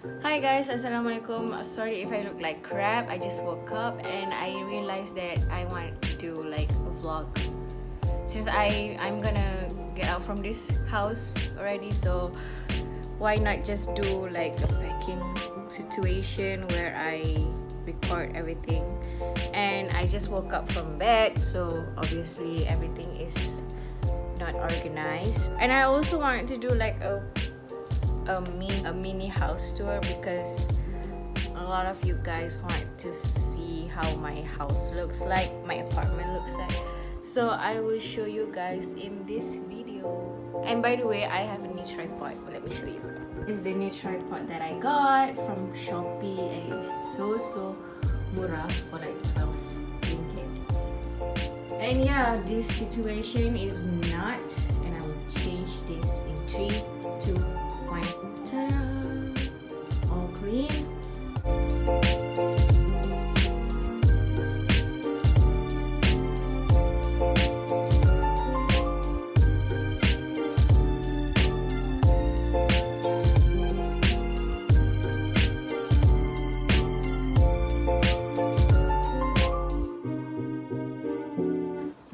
Hi guys, Assalamualaikum. Sorry if I look like crap. I just woke up and I realized that I want to do like a vlog. Since I'm gonna get out from this house already, so why not just do like a packing situation where I record everything. And I just woke up from bed, so obviously everything is not organized. And I also wanted to do like a mini house tour because a lot of you guys want to see how my house looks like, my apartment looks like. So I will show you guys in this video. And by the way, I have a new tripod. Let me show you. This is the new tripod that I got from Shopee, and it's so murah for like 12 ringgit. And yeah, this situation is not, and I will change this in 3, 2, 1. Ta-da! All clean.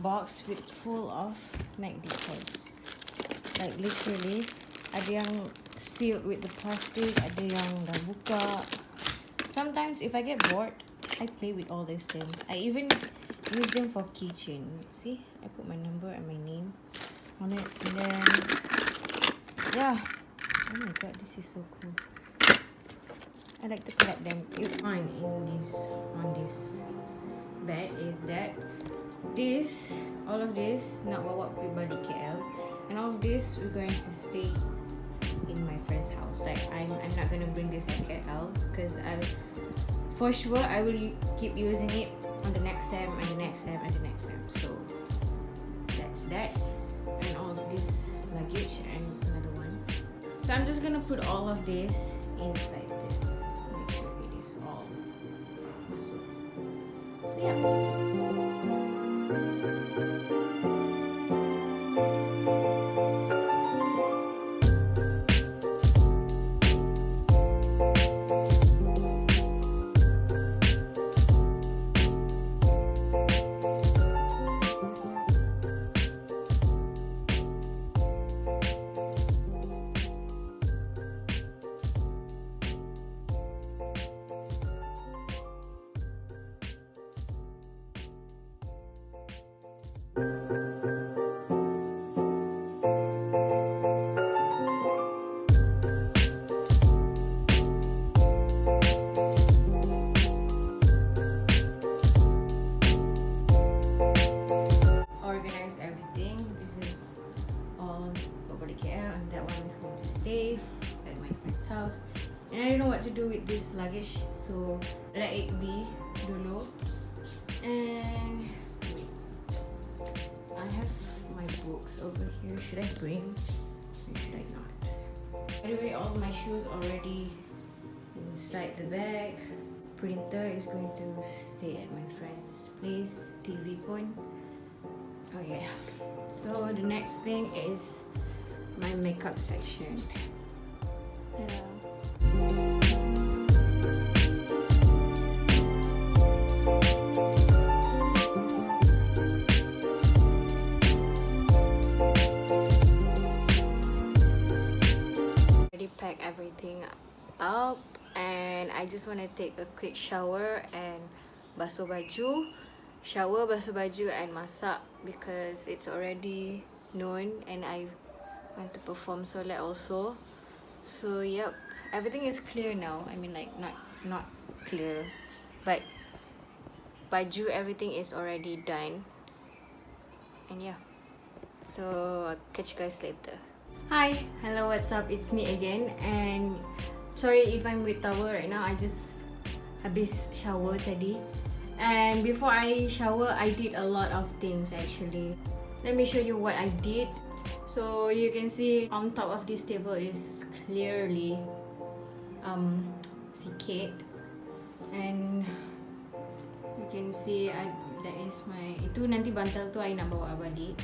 Box with full of MACD codes. Like literally, ada yang sealed with the plastic, ada yang dah buka. Sometimes if I get bored, I play with all these things. I even use them for keychain. See, I put my number and my name on it, and then yeah. Oh my god, this is so cool. I like to collect them. You find in this on this bag is that this, all of this nak bawa pergi balik KL, and all of this we're going to stay in my friend's house. Like I'm not gonna bring this at KL because for sure I will keep using it on the next sem and the next sem and the next sem. So that's that, and all of this luggage and another one. So I'm just gonna put all of this inside this. Make sure it is all masuk. So yeah. Organize everything. This is all over the KL, and that one is going to stay at my friend's house. And I don't know what to do with this luggage, so let it be dulu. And I have my books over here. Should I bring or should I not? By the way, all my shoes already inside the bag. Printer is going to stay at my friend's place. TV pun. Oh yeah. So the next thing is my makeup section. Hello. Already pack everything up, and I just want to take a quick shower and basuh baju. Shower, basuh baju and masak because it's already noon and I want to perform solat also. So yep, everything is clear now. I mean like not clear, but baju everything is already done. And yeah, so I'll catch you guys later. Hi, hello, what's up? It's me again, and sorry if I'm with towel right now. I just habis shower tadi. And before I shower, I did a lot of things actually. Let me show you what I did. So you can see on top of this table is clearly sikit, and you can see that is my, itu nanti bantal tu I nak bawa balik.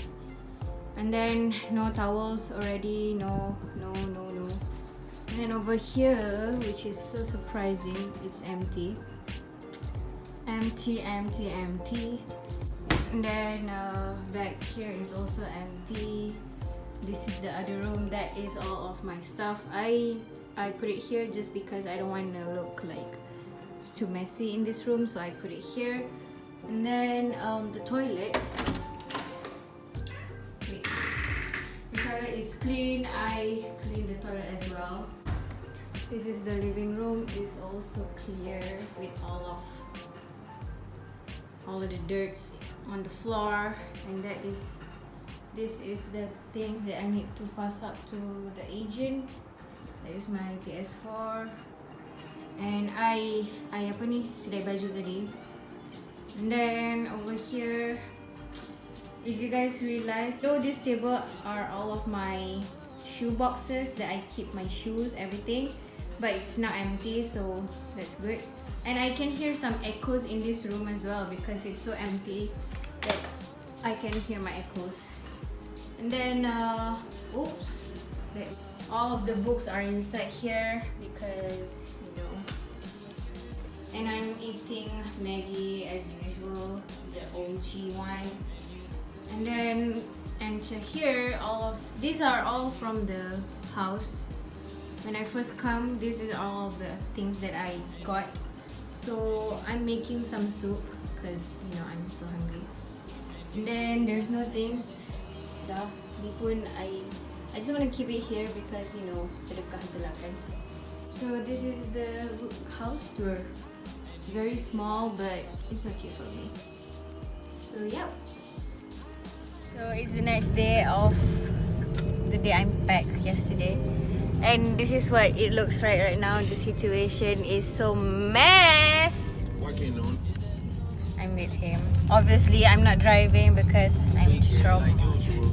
And then no towels already, no. And then over here, which is so surprising, it's empty. Empty. And then back here is also empty. This is the other room. That is all of my stuff. I put it here just because I don't want to look like it's too messy in this room, so I put it here. And then the toilet. Wait. The toilet is clean. I cleaned the toilet as well. This is the living room. It's also clear with all of the dirts on the floor, and this is the things that I need to pass up to the agent. That is my PS4, and I apa ni sedai baju tadi. And then over here, if you guys realize, below this table are all of my shoe boxes that I keep my shoes, everything, but it's now empty, so that's good. And I can hear some echoes in this room as well because it's so empty that I can hear my echoes. And then oops, all of the books are inside here because, you know. And I'm eating Maggie as usual, the OG one. And then enter here, these are all from the house. When I first come, this is all of the things that I got. So I'm making some soup because, you know, I'm so hungry. And then there's no things. I just want to keep it here because, you know, sedekah sila kan. So this is the house tour. It's very small, but it's okay for me. So yeah. So it's the next day of the day I'm back yesterday. And this is what it looks like right now. The situation is so mess. I'm with him. Obviously, I'm not driving because I'm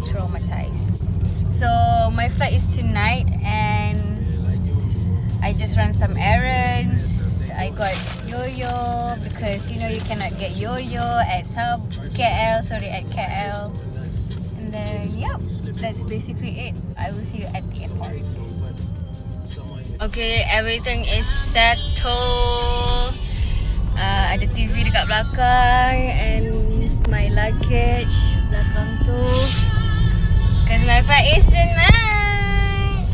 traumatized. So my flight is tonight, and I just ran some errands. I got yo-yo because, you know, you cannot get yo-yo at KL. And then yep, that's basically it. I will see you at the airport. Okay, everything is settled. Ada TV dekat belakang and my luggage belakang tu. Cause my flight is tonight.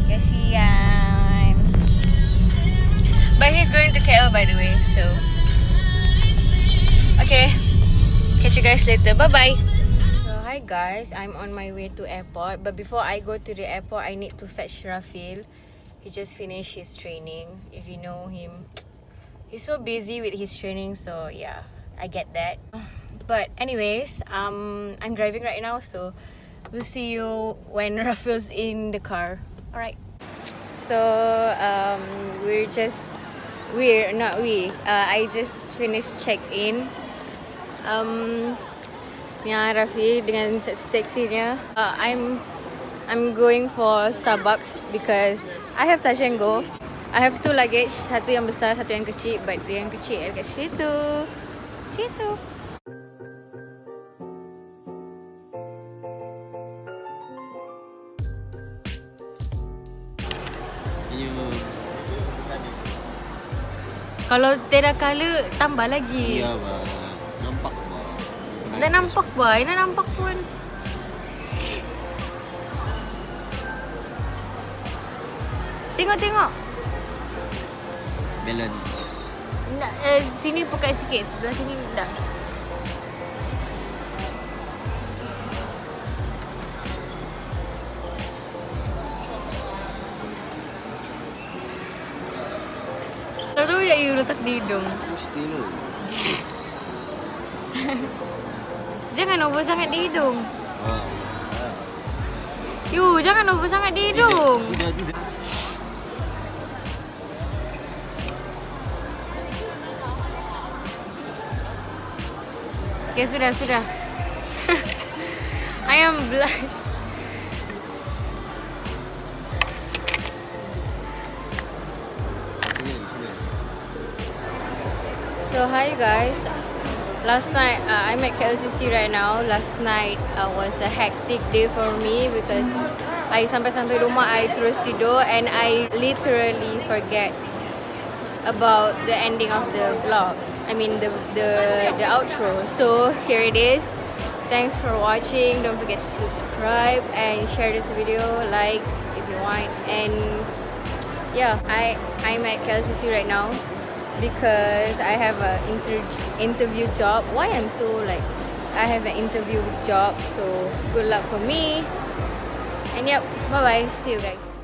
Kasihan. But he's going to KL, by the way, so okay. Catch you guys later. Bye bye. Hi guys, I'm on my way to airport, but before I go to the airport, I need to fetch Rafil. He just finished his training. If you know him, he's so busy with his training, so yeah, I get that. But anyways, I'm driving right now, so we'll see you when Rafil's in the car. Alright. So I just finished check-in. Yang Rafi dengan seksinya. I'm going for Starbucks because I have touch and go. I have 2 luggage, satu yang besar, satu yang kecil, but yang kecil dekat situ. Kalau tidak color tambah lagi. Iya, Bang. Nampak, Bang. Dah nampak, boy. Dah nampak pun. Tengok. Balance. Nak, sini pakai sikit. Sebelah sini tak. Tahu ya you letak di hidung. Mesti lu. Jangan over sangat di hidung. Oh. You, jangan over sangat di hidung. Tidak. Okay, sudah. I am blush. So hi guys. Last night I'm at KLCC right now. Last night was a hectic day for me because I sampai rumah, I terus tidur, and I literally forget about the ending of the vlog. I mean the outro. So here it is. Thanks for watching. Don't forget to subscribe and share this video, like if you want. And yeah, I'm at KLCC right now because I have a interview job. Why I'm so like I have an interview job, so good luck for me. And yep, bye bye. See you guys.